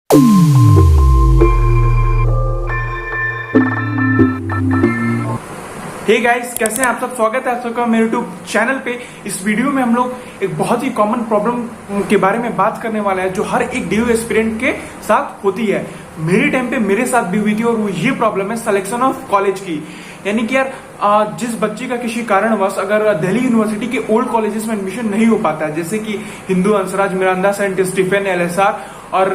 Hey guys, कैसे हैं आप सब। स्वागत है आप सबका मेरे यूट्यूब चैनल पे। इस वीडियो में हम लोग एक बहुत ही कॉमन प्रॉब्लम के बारे में बात करने वाले हैं जो हर एक ड्यू एस्पिरेंट के साथ होती है। मेरे टाइम पे मेरे साथ भी हुई थी और वो ये प्रॉब्लम है सिलेक्शन ऑफ कॉलेज की। यानी कि यार जिस बच्चे का किसी कारणवश अगर दिल्ली यूनिवर्सिटी के ओल्ड कॉलेजेस में एडमिशन नहीं हो पाता है, जैसे कि Hindu, Hansraj, Miranda, saint Stephen, LSR, और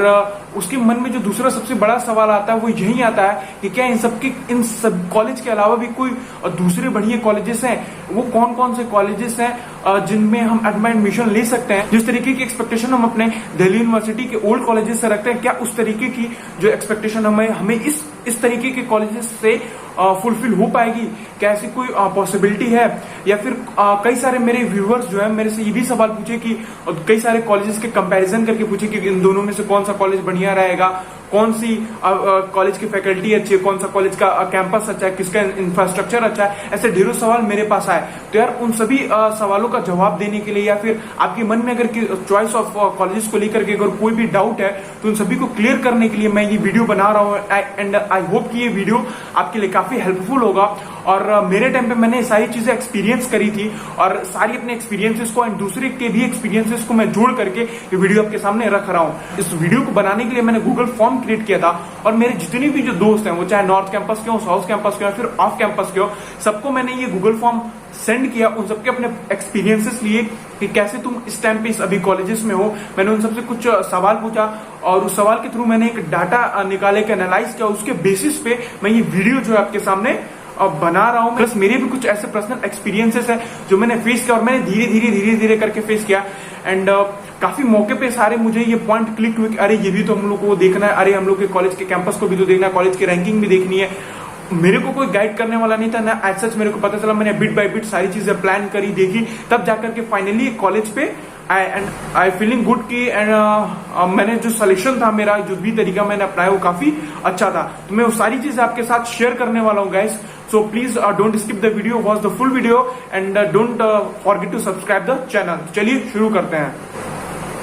उसके मन में जो दूसरा सबसे बड़ा सवाल आता है वो यही आता है कि क्या इन सब कॉलेज के अलावा भी कोई दूसरे बढ़िया कॉलेजेस हैं। वो कौन कौन से कॉलेजेस हैं जिनमें हम एडमिशन ले सकते हैं। जिस तरीके की एक्सपेक्टेशन हम अपने दिल्ली यूनिवर्सिटी के ओल्ड कॉलेजेस से रखते हैं, क्या उस तरीके की जो एक्सपेक्टेशन हमें इस तरीके के कॉलेजेस से फुलफिल हो पाएगी? क्या ऐसी कोई पॉसिबिलिटी है? या फिर कई सारे मेरे व्यूअर्स जो है मेरे से ये भी सवाल पूछे कि कई सारे कॉलेजेस के कंपैरिजन करके पूछे कि इन दोनों में से कौन सा कॉलेज बढ़िया रहेगा, कौन सी कॉलेज की फैकल्टी अच्छी है, कौन सा कॉलेज का कैंपस अच्छा है, किसका इंफ्रास्ट्रक्चर अच्छा है। ऐसे ढेरों सवाल मेरे पास आए। तो यार उन सभी सवालों का जवाब देने के लिए या फिर आपके मन में अगर चॉइस ऑफ कॉलेजेस को लेकर के अगर कोई भी डाउट है तो उन सभी को क्लियर करने के लिए मैं ये वीडियो बना रहा हूँ। एंड आई होप कि ये वीडियो आपके लिए काफी हेल्पफुल होगा। और मेरे टाइम पे मैंने सारी चीजें एक्सपीरियंस करी थी और सारी अपने एक्सपीरियंसेस को एंड दूसरे के भी एक्सपीरियंसेस को मैं जोड़ करके ये वीडियो आपके सामने रख रहा हूँ। इस वीडियो को बनाने के लिए मैंने गूगल फॉर्म क्रिएट किया था और मेरे जितने भी जो दोस्त हैं, वो चाहे नॉर्थ कैंपस के हो, साउथ कैंपस के हो, फिर ऑफ कैंपस के हो, सबको मैंने ये गूगल फॉर्म सेंड किया। उन सबके अपने एक्सपीरियंसेस लिए कि कैसे तुम इस टाइम पे इस अभी कॉलेजेस में हो। मैंने उन सबसे कुछ सवाल पूछा और उस सवाल के थ्रू मैंने एक डाटा निकाले के एनालाइज किया। उसके बेसिस पे मैं ये वीडियो जो है आपके सामने बना रहा हूं। प्लस मेरे भी कुछ ऐसे पर्सनल एक्सपीरियंसेस है जो मैंने फेस किया और मैंने धीरे धीरे करके फेस किया। एंड काफी मौके पे सारे मुझे ये पॉइंट क्लिक हुए कि अरे ये भी तो हम लोग को देखना है, अरे हम लोग के कॉलेज के कैंपस को भी तो देखना है, कॉलेज की रैंकिंग भी देखनी है। मेरे को कोई गाइड करने वाला नहीं था ना एज सच। मेरे को पता चला, मैंने बिट बाय बिट सारी चीजें प्लान करी, देखी, तब जाकर के फाइनली कॉलेज पे आई फीलिंग गुड की। एंड मैंने जो सिलेक्शन था, मेरा जो भी तरीका मैंने अपनाया वो काफी अच्छा था। तो मैं वो सारी चीजें आपके साथ शेयर करने वाला हूँ guys. So please don't skip the video, watch the full video and don't forget to subscribe the channel. चलिए शुरू करते हैं।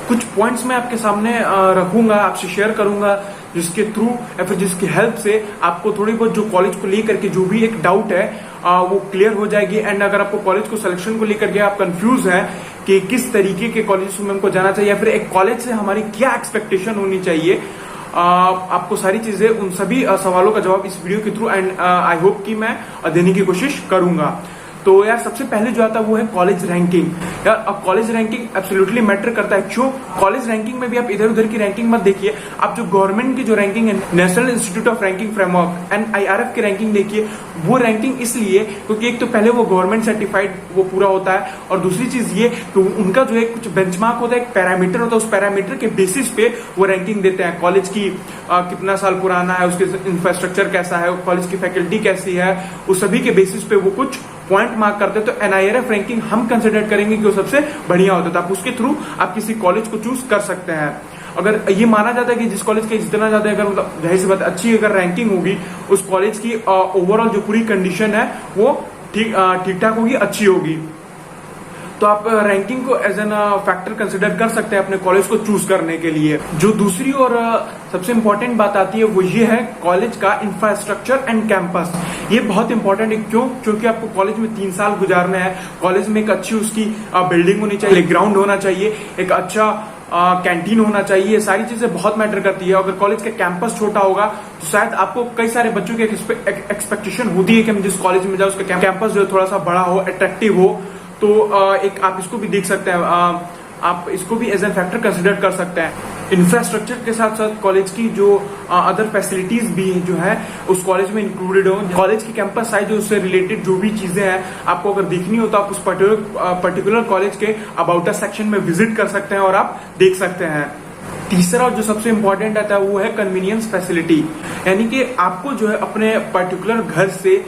कुछ पॉइंट्स मैं आपके सामने रखूंगा, आपसे शेयर करूंगा, जिसके थ्रू या फिर जिसकी हेल्प से आपको थोड़ी बहुत जो कॉलेज को लेकर के जो भी एक डाउट है वो क्लियर हो जाएगी। एंड अगर आपको कॉलेज को सिलेक्शन को लेकर के आप कंफ्यूज हैं कि किस तरीके के कॉलेज में हमको जाना चाहिए या फिर एक कॉलेज से हमारी क्या एक्सपेक्टेशन होनी चाहिए, आपको सारी चीजें उन सभी सवालों का जवाब इस वीडियो के थ्रू एंड आई होप कि मैं देने की कोशिश करूंगा। तो यार सबसे पहले जो आता है वो है कॉलेज रैंकिंग। यार अब कॉलेज रैंकिंग एब्सोल्युटली मैटर करता है। क्यों? कॉलेज रैंकिंग में भी आप इधर उधर की रैंकिंग मत देखिए। आप जो गवर्नमेंट की जो रैंकिंग है, national institute of ranking framework NIRF की रैंकिंग देखिए। वो रैंकिंग इसलिए क्योंकि एक तो पहले वो गवर्नमेंट सर्टिफाइड वो पूरा होता है और दूसरी चीज ये तो उनका जो है कुछ बेंचमार्क होता है, एक पैरामीटर होता है। उस पैरामीटर के बेसिस पे वो रैंकिंग देते हैं। कॉलेज की कितना साल पुराना है, उसके इंफ्रास्ट्रक्चर कैसा है, कॉलेज की फैकल्टी कैसी है, उस सभी के बेसिस पे वो कुछ पॉइंट मार्क करते हैं। तो NIRF रैंकिंग हम कंसिडर करेंगे कि वो सबसे बढ़िया होता है। तो आप उसके थ्रू आप किसी कॉलेज को चूज कर सकते हैं। अगर ये माना जाता है कि जिस कॉलेज की जितना ज्यादा अगर मतलब जाहिर सी बात अच्छी अगर रैंकिंग होगी, उस कॉलेज की ओवरऑल जो पूरी कंडीशन है वो ठीक ठाक होगी, अच्छी होगी। तो आप रैंकिंग को एज एन फैक्टर कंसिडर कर सकते हैं अपने कॉलेज को चूज करने के लिए। जो दूसरी और सबसे इंपॉर्टेंट बात आती है वो ये है कॉलेज का इंफ्रास्ट्रक्चर एंड कैंपस। ये बहुत इंपॉर्टेंट है। क्यों? क्योंकि आपको कॉलेज में 3 साल गुजारना है। कॉलेज में एक अच्छी उसकी बिल्डिंग होनी चाहिए, ग्राउंड होना चाहिए, एक अच्छा कैंटीन होना चाहिए। सारी चीजें बहुत मैटर करती है। अगर कॉलेज का कैंपस छोटा होगा तो शायद आपको कई सारे बच्चों की एक्सपेक्टेशन होती है कि हम जिस कॉलेज में जाए उसका कैंपस जो है थोड़ा सा बड़ा हो, अट्रैक्टिव हो। तो एक आप इसको भी देख सकते हैं, आप इसको भी एज एन फैक्टर कंसिडर कर सकते हैं। इंफ्रास्ट्रक्चर के साथ साथ कॉलेज की जो अदर फैसिलिटीज भी जो है उस कॉलेज में इंक्लूडेड हो। कॉलेज की कैंपस साइज उससे रिलेटेड जो भी चीजें हैं आपको अगर देखनी हो तो आप उस पर्टिकुलर कॉलेज के अबाउट अस सेक्शन में विजिट कर सकते हैं और आप देख सकते हैं। तीसरा जो सबसे इंपॉर्टेंट आता है वो है कन्वीनियंस फैसिलिटी। यानी कि आपको जो है अपने पर्टिकुलर घर से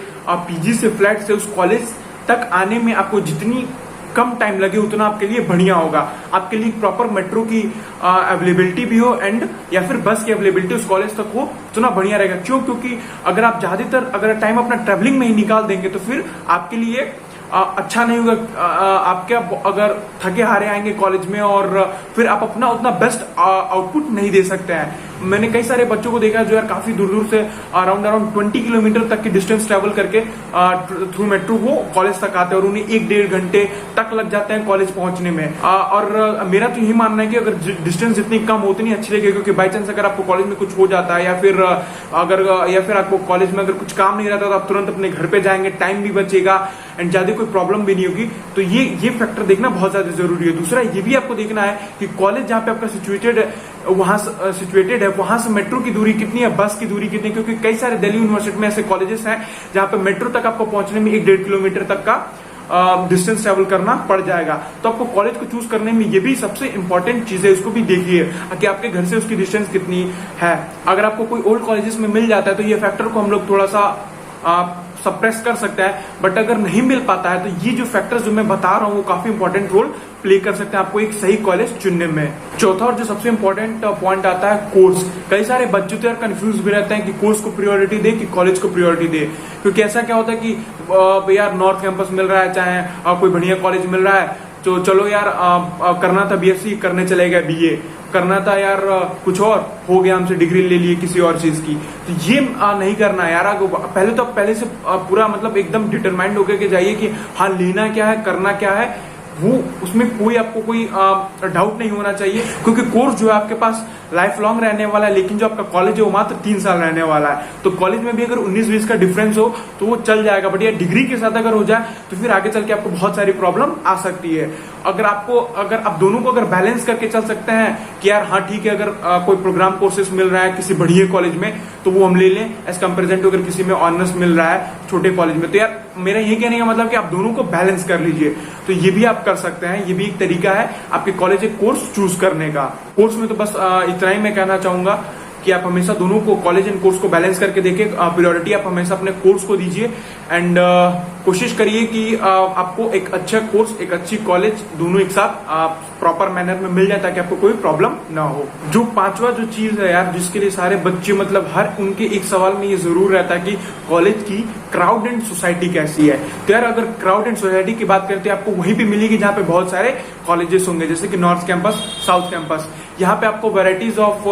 PG से फ्लैट से उस कॉलेज तक आने में आपको जितनी कम टाइम लगे उतना आपके लिए बढ़िया होगा। आपके लिए प्रॉपर मेट्रो की अवेलेबिलिटी भी हो एंड या फिर बस की अवेलेबिलिटी उस कॉलेज तक हो, उतना बढ़िया रहेगा। क्यों? क्योंकि अगर आप ज्यादातर अगर टाइम अपना ट्रेवलिंग में ही निकाल देंगे तो फिर आपके लिए अच्छा नहीं होगा। आपके अगर थके हारे आएंगे कॉलेज में और फिर आप अपना उतना बेस्ट आउटपुट नहीं दे सकते हैं। मैंने कई सारे बच्चों को देखा जो यार काफी दूर दूर से अराउंड 20 किलोमीटर तक की डिस्टेंस ट्रेवल करके थ्रू मेट्रो वो कॉलेज तक आते हैं और उन्हें 1-1.5 घंटे तक लग जाते हैं कॉलेज पहुंचने में। और मेरा तो यही मानना है कि अगर डिस्टेंस जितनी कम हो उतनी अच्छी लगेगी, क्योंकि बाई चांस अगर आपको कॉलेज में कुछ हो जाता है या फिर आपको कॉलेज में अगर कुछ काम नहीं रहता तो आप तुरंत अपने घर पे जाएंगे, टाइम भी बचेगा एंड ज्यादा कोई प्रॉब्लम भी नहीं होगी। तो ये फैक्टर देखना बहुत ज्यादा जरूरी है। दूसरा ये भी आपको देखना है कि कॉलेज जहाँ पे आपका सिचुएटेड है वहां से मेट्रो की दूरी कितनी है, बस की दूरी कितनी है, क्योंकि कई सारे दिल्ली यूनिवर्सिटी में ऐसे कॉलेजेस हैं जहां पे मेट्रो तक आपको पहुंचने में 1-1.5 किलोमीटर तक का डिस्टेंस ट्रेवल करना पड़ जाएगा। तो आपको कॉलेज को चूज करने में ये भी सबसे इंपॉर्टेंट चीज है, इसको भी देखिए कि आपके घर से उसकी डिस्टेंस कितनी है। अगर आपको कोई ओल्ड कॉलेजेस में मिल जाता है तो ये फैक्टर को हम लोग थोड़ा सा सप्रेस कर सकता है, बट अगर नहीं मिल पाता है तो ये जो फैक्टर्स जो मैं बता रहा हूँ वो काफी इंपॉर्टेंट रोल प्ले कर सकते हैं आपको एक सही कॉलेज चुनने में। चौथा और जो सबसे इंपॉर्टेंट पॉइंट आता है कोर्स। कई सारे बच्चे तो यार कंफ्यूज भी रहते हैं कि कोर्स को प्रायोरिटी दे कि कॉलेज को प्रायोरिटी दे, क्योंकि ऐसा क्या होता है कि यार नॉर्थ कैंपस मिल रहा है, चाहे कोई बढ़िया कॉलेज मिल रहा है तो चलो यार करना था बीएससी, करने चले गए बीए, करना था यार कुछ और, हो गया हमसे डिग्री ले लिए किसी और चीज की। तो ये नहीं करना यार। पहले से पूरा मतलब एकदम डिटरमाइंड होकर के जाइए कि हाँ लेना क्या है, करना क्या है, वो उसमें आपको कोई डाउट नहीं होना चाहिए, क्योंकि कोर्स जो है आपके पास लाइफ लॉन्ग रहने वाला है, लेकिन जो आपका कॉलेज है वो मात्र 3 साल रहने वाला है। तो कॉलेज में भी अगर 19-20 का डिफरेंस हो तो वो चल जाएगा, बट ये डिग्री के साथ अगर हो जाए तो फिर आगे चल के आपको बहुत सारी प्रॉब्लम आ सकती है। अगर आप दोनों को अगर बैलेंस करके चल सकते हैं कि यार हाँ ठीक है, अगर कोई प्रोग्राम कोर्सेज मिल रहा है किसी बढ़िया कॉलेज में तो वो हम ले लें, एज कंपेरिजन टू अगर किसी में ऑनर्स मिल रहा है छोटे कॉलेज में, तो यार मेरा ये कहने का मतलब कि आप दोनों को बैलेंस कर लीजिए। तो ये भी आप कर सकते हैं, ये भी एक तरीका है आपके कॉलेज के कोर्स चूज करने का। कोर्स में तो बस इतना ही मैं कहना चाहूंगा कि आप हमेशा दोनों को, कॉलेज एंड कोर्स को बैलेंस करके देखें। प्रायोरिटी आप हमेशा अपने कोर्स को दीजिए एंड कोशिश करिए कि आपको एक अच्छा कोर्स, एक अच्छी कॉलेज दोनों एक साथ प्रॉपर मैनर में मिल जाए ताकि आपको कोई प्रॉब्लम ना हो। जो पांचवा जो चीज है यार, जिसके लिए सारे बच्चे मतलब हर उनके एक सवाल में ये जरूर रहता है कि कॉलेज की क्राउड एंड सोसाइटी कैसी है। तो यार अगर क्राउड एंड सोसाइटी की बात करते हैं आपको वहीं पे मिलेगी जहाँ पे बहुत सारे कॉलेजेस होंगे, जैसे कि नॉर्थ कैंपस, साउथ कैंपस। यहाँ पे आपको वेराइटीज ऑफ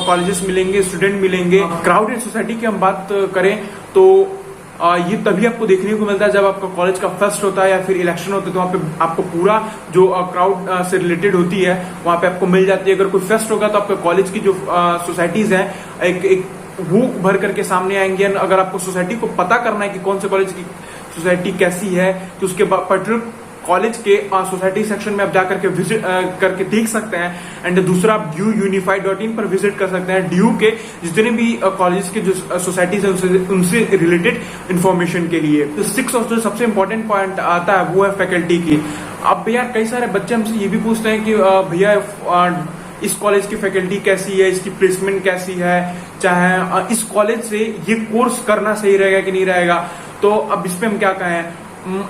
कॉलेजेस मिलेंगे, स्टूडेंट मिलेंगे। क्राउड एंड सोसाइटी की हम बात करें तो ये तभी आपको देखने को मिलता है जब आपका कॉलेज का फेस्ट होता है या फिर इलेक्शन होता है, तो वहाँ पे आपको पूरा जो क्राउड से रिलेटेड होती है वहाँ पे आपको मिल जाती है। अगर कोई फेस्ट होगा तो आपके कॉलेज की जो सोसाइटीज हैं एक वो भर करके सामने आएंगे। अगर आपको सोसाइटी को पता करना है कि कौन से कॉलेज की सोसाइटी कैसी है तो उसके पर्टिकुलर कॉलेज के सोसाइटी सेक्शन में आप जाकर के विजिट करके देख सकते हैं। एंड दूसरा आप duunified.in पर विजिट कर सकते हैं ड्यू के जितने भी कॉलेज के जो सोसाइटीज है उनसे रिलेटेड इंफॉर्मेशन के लिए। तो 6 और जो सबसे इंपॉर्टेंट पॉइंट आता है वो है फैकल्टी की। अब यार कई सारे बच्चे हमसे ये भी पूछते हैं कि भैया इस कॉलेज की फैकल्टी कैसी है, इसकी प्लेसमेंट कैसी है, चाहे इस कॉलेज से ये कोर्स करना सही रहेगा कि नहीं रहेगा। तो अब इस पे हम क्या कहें,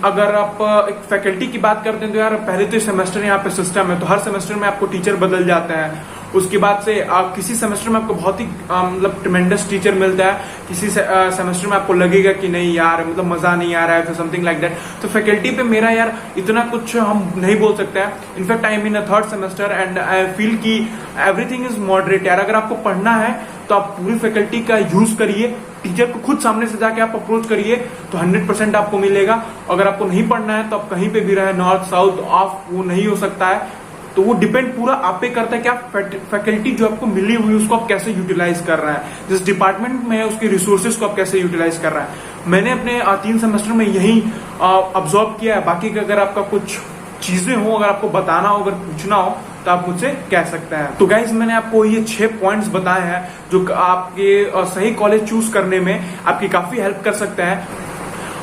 अगर आप एक फैकल्टी की बात करते हैं तो यार पहले तो सेमेस्टर यहाँ पे सिस्टम है, तो हर सेमेस्टर में आपको टीचर बदल जाते हैं। उसके बाद से किसी सेमेस्टर में आपको बहुत ही मतलब ट्रेमेंडस टीचर मिलता है, किसी सेमेस्टर में आपको लगेगा कि नहीं यार मतलब मजा नहीं आ रहा है, समथिंग लाइक दैट। तो फैकल्टी पे मेरा यार इतना कुछ हम नहीं बोल सकते हैं। In fact I am in 3rd semester and I feel कि एवरीथिंग इज मॉडरेट। यार अगर आपको पढ़ना है तो आप पूरी फैकल्टी का यूज करिए, टीचर को खुद सामने से जाके आप अप्रोच करिए तो 100% आपको मिलेगा। अगर आपको नहीं पढ़ना है तो आप कहीं पे भी रहे, नॉर्थ साउथ ऑफ, वो नहीं हो सकता है। तो वो डिपेंड पूरा आप पे करता है कि आप फैकल्टी जो आपको मिली हुई उसको आप कैसे यूटिलाइज कर रहे हैं, जिस डिपार्टमेंट में है उसके रिसोर्सेज को आप कैसे यूटिलाइज कर रहे हैं। मैंने अपने 3 सेमेस्टर में यही ऑब्जर्व किया है। बाकी अगर आपका कुछ चीजें हो, अगर आपको बताना हो, अगर पूछना हो तो आप मुझसे कह सकते हैं। तो गाइज मैंने आपको ये 6 पॉइंट्स बताए हैं जो आपके सही कॉलेज चूज करने में आपकी काफी हेल्प कर सकते हैं।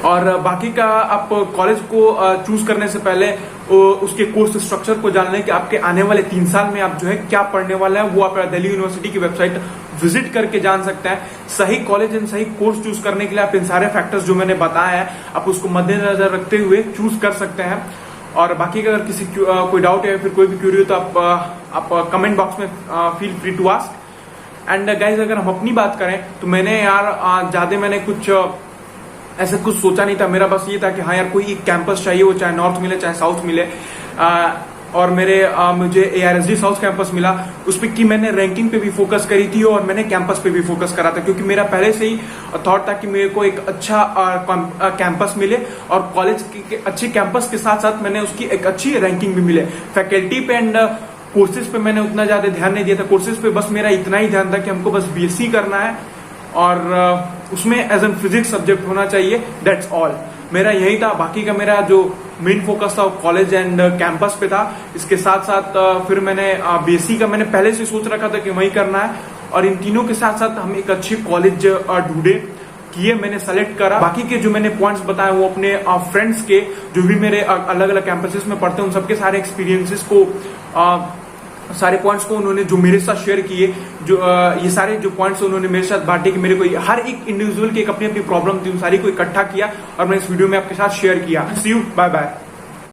और बाकी का आप कॉलेज को चूज करने से पहले उसके कोर्स स्ट्रक्चर को जानने कि आपके आने वाले 3 साल में आप जो है क्या पढ़ने वाले हैं, वो आप दिल्ली यूनिवर्सिटी की वेबसाइट विजिट करके जान सकते हैं। सही कॉलेज एंड सही कोर्स चूज करने के लिए आप इन सारे फैक्टर्स जो मैंने बताया है आप उसको मद्देनजर रखते हुए चूज कर सकते हैं। और बाकी अगर किसी कोई डाउट है या फिर कोई भी क्यूरी हो तो आप कमेंट बॉक्स में feel free to ask. And guys अगर हम अपनी बात करें तो मैंने यार ज्यादा मैंने कुछ ऐसा कुछ सोचा नहीं था। मेरा बस ये था कि हाँ यार कोई एक कैंपस चाहिए, वो चाहे नॉर्थ मिले चाहे साउथ मिले। और मुझे ARSD साउथ कैंपस मिला। उस पर कि मैंने रैंकिंग पे भी फोकस करी थी और मैंने कैंपस पे भी फोकस करा था, क्योंकि मेरा पहले से ही थॉट था कि मेरे को एक अच्छा कैंपस मिले और कॉलेज के अच्छे कैंपस के साथ साथ मैंने उसकी एक अच्छी रैंकिंग भी मिले। फैकल्टी पे एंड कोर्सेज पे मैंने उतना ज्यादा ध्यान नहीं दिया था। कोर्सेज पे बस मेरा इतना ही ध्यान था कि हमको बस BSc करना है और उसमें एज एन फिजिक्स सब्जेक्ट होना चाहिए, दैट्स ऑल। मेरा यही था। बाकी का मेरा जो मेन फोकस था कॉलेज एंड कैंपस पे था। इसके साथ साथ फिर मैंने BSc का मैंने पहले से सोच रखा था कि वही करना है, और इन तीनों के साथ साथ हम एक अच्छी कॉलेज ढूंढे, किए, मैंने सेलेक्ट करा। बाकी के जो मैंने पॉइंट्स बताए वो अपने फ्रेंड्स के जो भी मेरे अलग अलग कैंपसेस में पढ़ते हैं उन सबके सारे एक्सपीरियंसेस को, सारे पॉइंट्स को उन्होंने जो मेरे साथ शेयर किए, जो ये सारे जो पॉइंट्स उन्होंने मेरे साथ बांटे कि मेरे को हर एक इंडिविजुअल की एक अपनी अपनी प्रॉब्लम थी, उन सारी को इकट्ठा किया और मैं इस वीडियो में आपके साथ शेयर किया। सी यू, बाय बाय।